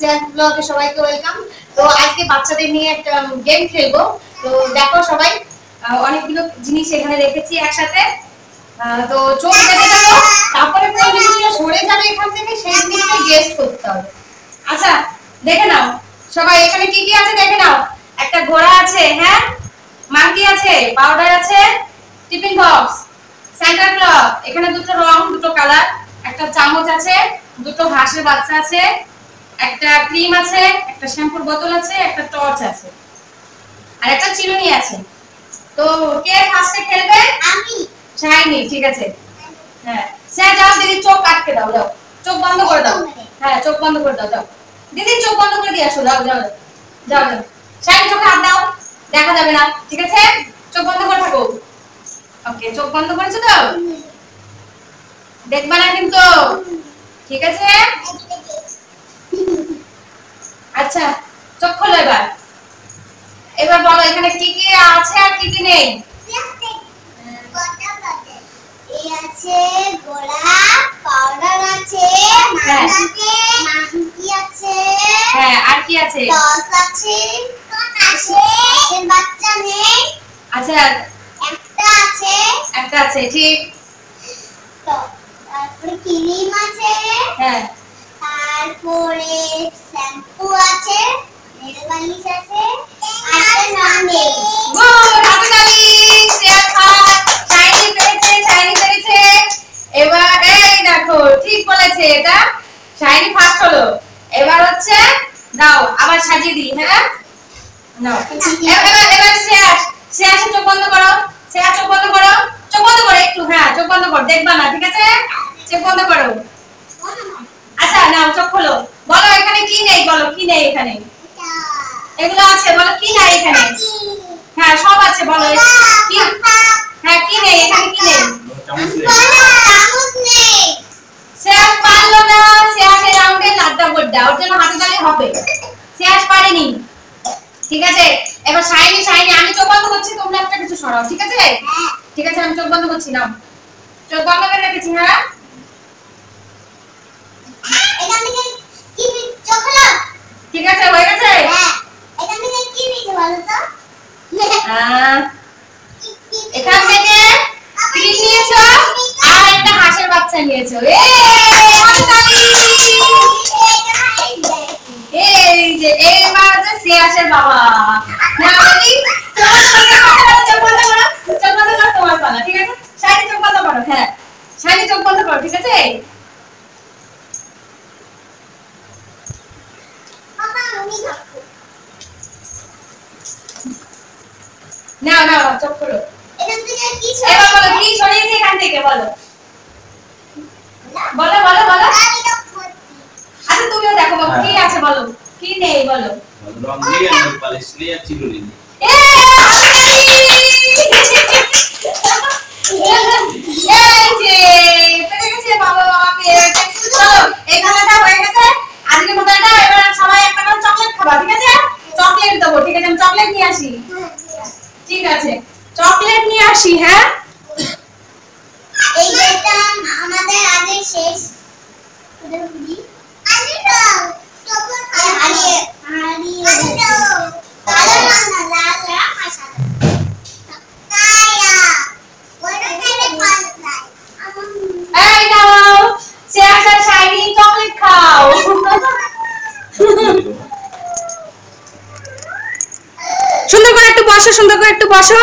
Self ব্লগে সবাইকে welcome. তো আজকে বাচ্চাদের নিয়ে একটা গেম খেলবো। তো দেখো সবাই, অনেকগুলো জিনিস এখানে রেখেছি একসাথে। তো চোখ বেঁধে দেবো, তারপরে কোন জিনিসটা সরে যাবে এখান থেকে সেই জিনিসটা গেস করতে হবে। আচ্ছা দেখে নাও সবাই, এখানে কি কি আছে দেখে নাও। একটা ঘোড়া আছে, হ্যাঁ, মাংকি আছে, পাউডার আছে, টিফিন বক্স, সেন্টার ক্লথ, এখানে দুটো রং, দুটো কালার, একটা চামচ আছে, দুটো হাঁসের বাচ্চা আছে, একটা ক্রিম আছে, একটা শ্যাম্পুর বোতল আছে, একটা টর্চ আছে, আর একটা চিরুনি আছে। তো কে ফার্স্টে খেলবে? আমি। শাইনি, ঠিক আছে। হ্যাঁ স্যার, যাও দিদি, চোখ আটকে দাও, যাও চোখ বন্ধ করে দাও। হ্যাঁ চোখ বন্ধ করে দাও, যাও দিদি চোখ বন্ধ করে দিয়ে আসো, যাও যাও যাও যাও। শাইনি চোখে হাত দাও, দেখা যাবে না, ঠিক আছে? চোখ বন্ধ করে থাকো। ওকে, চোখ বন্ধ করেছো তো? দেখবা না কিন্তু, ঠিক আছে? আচ্ছা চোখ খোলো এবার। এবার বলো এখানে কি কি আছে আর কি কি নেই। আছে গোলা, পাউডার আছে, মাংকি আছে, হ্যাঁ আর কি আছে? টস আছে, হাঁসের বাচ্চা নেই। আচ্ছা একটা আছে, ঠিক। তারপরে ক্রিম আছে, হ্যাঁ, তারপরে শ্যাম্পু আছে, নেল পালিশ আছে, আর নাম নেই। গুড, হাতে তালি। শেয়ার খান, শাইনি পেরেছে, শাইনি পেরেছে। এবার এই দেখো, ঠিক বলেছে, এটা শাইনি ফার্স্ট হলো। এবার হচ্ছে দাও, আবার সাজিয়ে দিই, হ্যাঁ নাও। এবার শেয়ার, শেয়ার চোখ বন্ধ করো, শেয়ার চোখ বন্ধ করো, চোখ বন্ধ করো একটু, হ্যাঁ চোখ বন্ধ করো, দেখবা না, ঠিক আছে? চোখ বন্ধ করো। আচ্ছা নাও চোখ খোলো, বলো এখানে কি নেই, বলো কি নেই এখানে। এগুলো আছে, বলো কি নাই এখানে। হ্যাঁ সব আছে, বলো কি। হ্যাঁ কি নেই এখানে, কি নেই? চামচ নেই। শেয়ার পারলো না, শেয়ারের রাউন্ডে লাড্ডা বড্ডা, ওর জন্য হাতে তালি হবে। শেয়ার পারেনি, ঠিক আছে? এবার শাইনি, শাইনি আমি চোখ বন্ধ করছি, তোমরা একটা কিছু সরাও, ঠিক আছে? ঠিক আছে আমি চোখ বন্ধ করছি, নাও চোখ বন্ধ করে রেখেছি, হ্যাঁ এখান থেকে কি চোখ খোলো। ঠিক আছে, হয়ে গেছে। হ্যাঁ, এখান থেকে কি নিতে বলো তো? এখান থেকে ক্রিম নিয়েছো আর একটা হাঁসের বাচ্চা নিয়েছো। এই যে এইবার হচ্ছে শেয়াসের বাবা। না বলি চোখ বন্ধ করো, চোখ বন্ধ করো, তোমার পালা, ঠিক আছে? শাইনি চোখ বন্ধ করো, হ্যাঁ শাইনি চোখ বন্ধ করো, ঠিক আছে? বাবা আমি খাবো। নাও নাও চোখ খোলো। এখান থেকে কি এবার বলো কি সরিয়েছি এখান থেকে, বলো বলো বলো বলো। আচ্ছা তুমিও দেখো বাবু কি আছে, বলো কি নেই, বলো। রং দিয়ে নেল পালিশ দিয়ে চিরুনি দিয়ে। এই যে পেরে গেছে বাবা, পেরেছে। চলো এই খেলাটা হয়ে গেছে, আজকের মতো এটা। এবার সবাই একটা করে চকলেট খাবা, ঠিক আছে? চকলেট দেবো, ঠিক আছে? আমি চকলেট নিয়ে আসি, ঠিক আছে? চকলেট নিয়ে আসি, হ্যাঁ। এই যেটা আমাদের আজকে শেষ। আরে দাও তখন হারিয়ে আরে দাও কালো না লাল আশা কায়া ওটা খেলে ভালো লাগে এই নাও শেয়ার শাইনি চকলেট খাও। সুন্দর করে একটু বসো, সুন্দর করে একটু বসো।